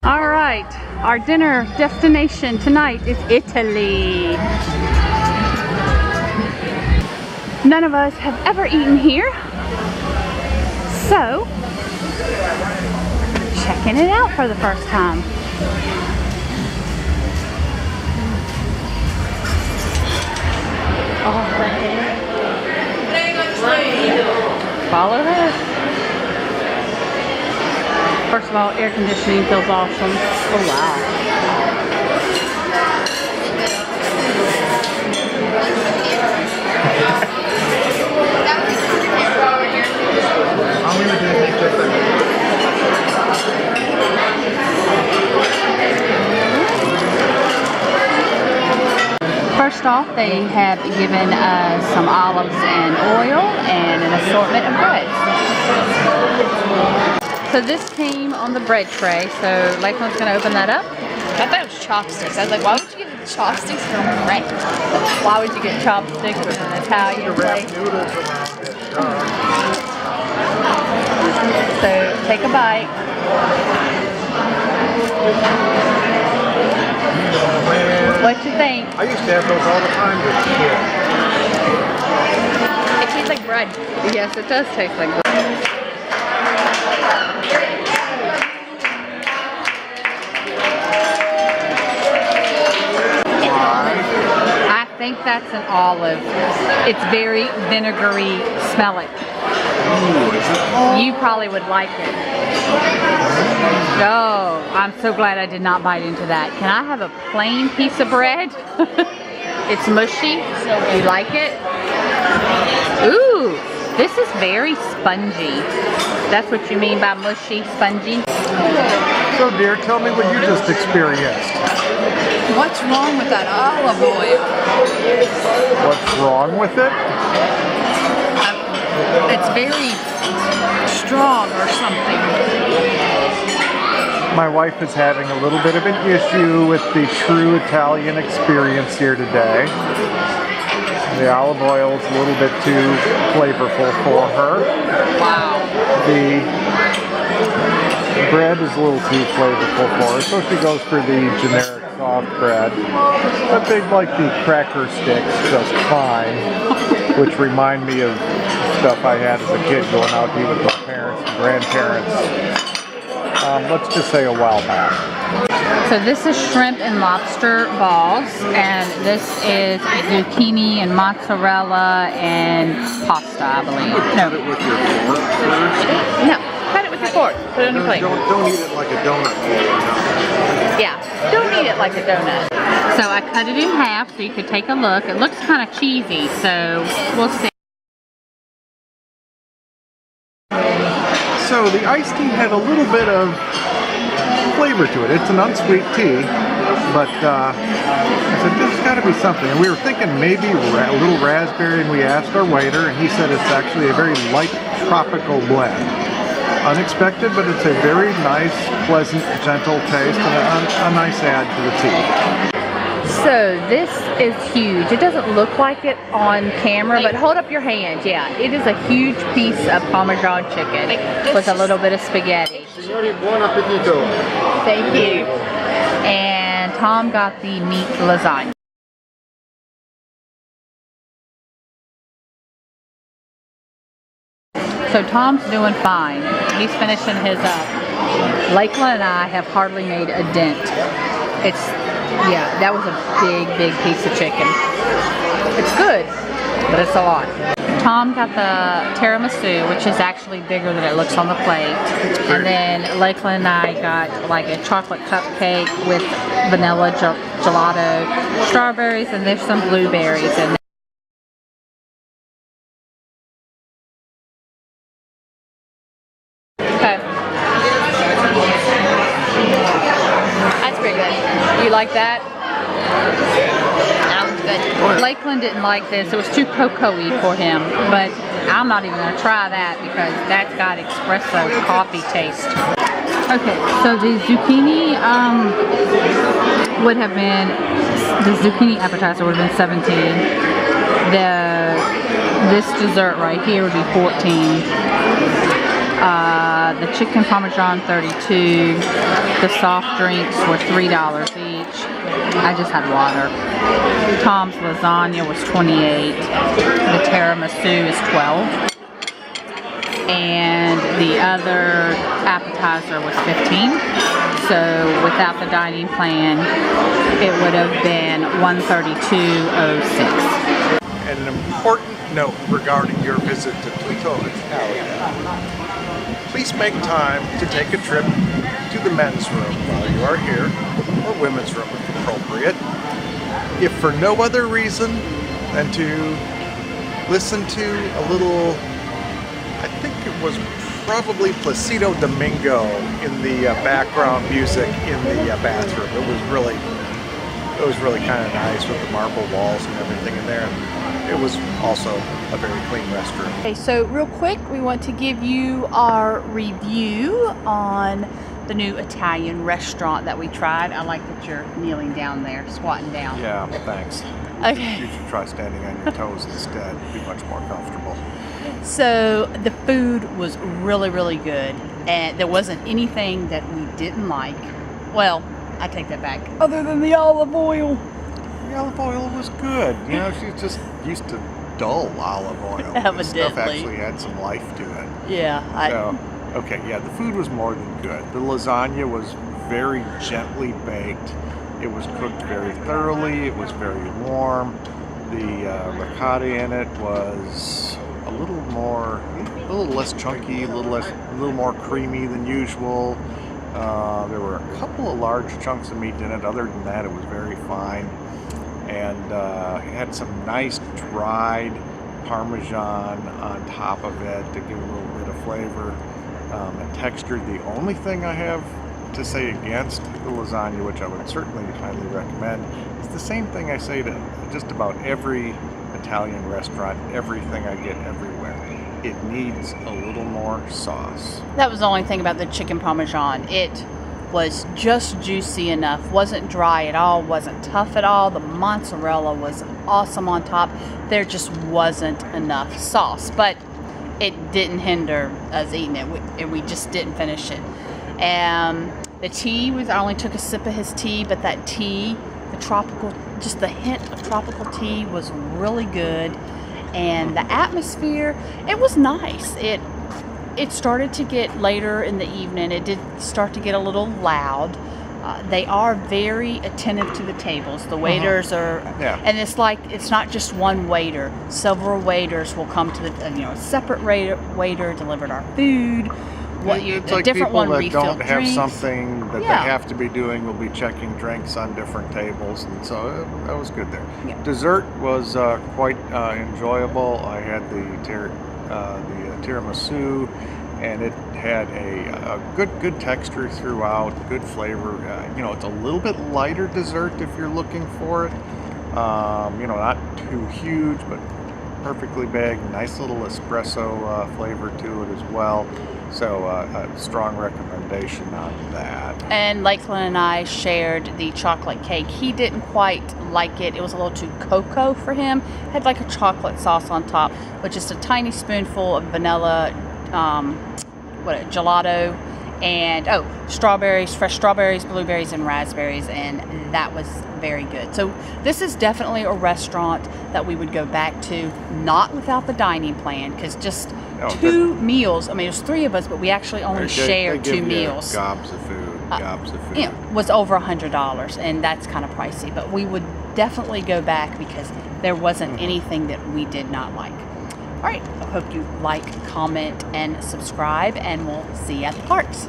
All right, our dinner destination tonight is Italy. None of us have ever eaten here, so checking it out for the first time. Oh, follow her. First of all, air conditioning feels awesome. Oh wow. First off, they have given us some olives and oil and an assortment of breads. So this came on the bread tray, so Lakeland's going to open that up. I thought it was chopsticks. I was like, why would you get chopsticks for bread? Why would you get chopsticks with an Italian place? So take a bite. What you think? I used to have those all the time as a kid. It tastes like bread. Yes, it does taste like bread. I think that's an olive. It's very vinegary. Smell it. You probably would like it. Oh, I'm so glad I did not bite into that. Can I have a plain piece of bread? It's mushy. You like it? Ooh, this is very spongy. That's what you mean by mushy, spongy? So dear, tell me what you just experienced. What's wrong with that olive oil? What's wrong with it? It's very strong or something. My wife is having a little bit of an issue with the true Italian experience here today. The olive oil is a little bit too flavorful for her. Wow. The bread is a little too flavorful for her, so she goes for the generic soft bread. But they like the cracker sticks just fine, which remind me of stuff I had as a kid going out to eat with my parents and grandparents. Let's just say a while back. So this is shrimp and lobster balls, and this is zucchini and mozzarella and pasta, I believe. Cut it with your fork first. No, cut it with your fork. Put it on your plate. Don't eat it like a donut. Yeah, don't eat it like a donut. So I cut it in half so you could take a look. It looks kind of cheesy, so we'll see. So the iced tea had a little bit of flavor to it. It's an unsweet tea, but I said there's got to be something. And we were thinking maybe a little raspberry, and we asked our waiter, and he said it's actually a very light tropical blend. Unexpected, but it's a very nice, pleasant, gentle taste, and a nice add to the tea. So this is huge. It doesn't look like it on camera, but hold up your hand. Yeah, it is a huge piece of Parmesan chicken with a little bit of spaghetti. Buon appetito. Thank you. And Tom got the meat lasagna. So Tom's doing fine. He's finishing his up. Lakeland and I have hardly made a dent. Yeah, that was a big, big piece of chicken. It's good, but it's a lot. Tom got the tiramisu, which is actually bigger than it looks on the plate. And then Lakeland and I got like a chocolate cupcake with vanilla gelato, strawberries, and there's some blueberries in there. You like that? That was good. Lakeland didn't like this. It was too cocoa-y for him, but I'm not even going to try that because that's got espresso coffee taste. Okay, so the zucchini would have been, the zucchini appetizer would have been 17. This dessert right here would be 14. The chicken parmesan, $32. The soft drinks were $3 each. I just had water. Tom's lasagna was $28. The tiramisu is $12. And the other appetizer was $15. So without the dining plan, it would have been $132.06. And an important note regarding your visit to Tutto Italia. Please make time to take a trip to the men's room while you are here, or women's room if appropriate, if for no other reason than to listen to a little, I think it was probably Placido Domingo in the background music in the bathroom. It was really kind of nice with the marble walls and everything in there. It was also a very clean restroom. Okay, so real quick, we want to give you our review on the new Italian restaurant that we tried. I like that you're kneeling down there, squatting down. Yeah, thanks. Okay. You should try standing on your toes instead. It'd be much more comfortable. So the food was really, really good, and there wasn't anything that we didn't like. Well, I take that back. Other than the olive oil. The olive oil was good. You know, she's just used to dull olive oil. This stuff Evidently. actually had some life to it. Yeah. Okay, yeah, the food was more than good. The lasagna was very gently baked. It was cooked very thoroughly. It was very warm. The ricotta in it was a little less chunky, a little more creamy than usual. There were a couple of large chunks of meat in it. Other than that, it was very fine. And it had some nice dried Parmesan on top of it to give it a little bit of flavor and texture. The only thing I have to say against the lasagna, which I would certainly highly recommend, is the same thing I say to just about every Italian restaurant, everything I get everywhere. It needs a little more sauce. That was the only thing about the chicken parmesan. It was just juicy enough, wasn't dry at all, wasn't tough at all. The mozzarella was awesome on top. There just wasn't enough sauce, but it didn't hinder us eating it, and we just didn't finish it. And the tea was, I only took a sip of his tea, but that tea, the tropical, just the hint of tropical tea was really good. And the atmosphere, it was nice. It started to get later in the evening. It did start to get a little loud. They are very attentive to the tables. The waiters are, and it's like, it's not just one waiter. Several waiters will come to the, a separate waiter delivered our food. It's like different people one that don't have drinks. something that they have to be doing will be checking drinks on different tables, and so that was good there. Yeah. Dessert was quite enjoyable. I had the tiramisu, and it had a good texture throughout, good flavor. It's a little bit lighter dessert if you're looking for it. Not too huge, but perfectly big. Nice little espresso flavor to it as well. So a strong recommendation on that. And Lakeland and I shared the chocolate cake. He didn't quite like it. It was a little too cocoa for him. It had like a chocolate sauce on top with just a tiny spoonful of vanilla gelato, and strawberries, fresh strawberries, blueberries, and raspberries, and that was very good. So this is definitely a restaurant that we would go back to, not without the dining plan, because just two meals, I mean, there's three of us, but we actually only shared two meals. Gobs of food. Was over $100, and that's kind of pricey, but we would definitely go back because there wasn't anything that we did not like. All right, I hope you like, comment, and subscribe, and we'll see you at the parks.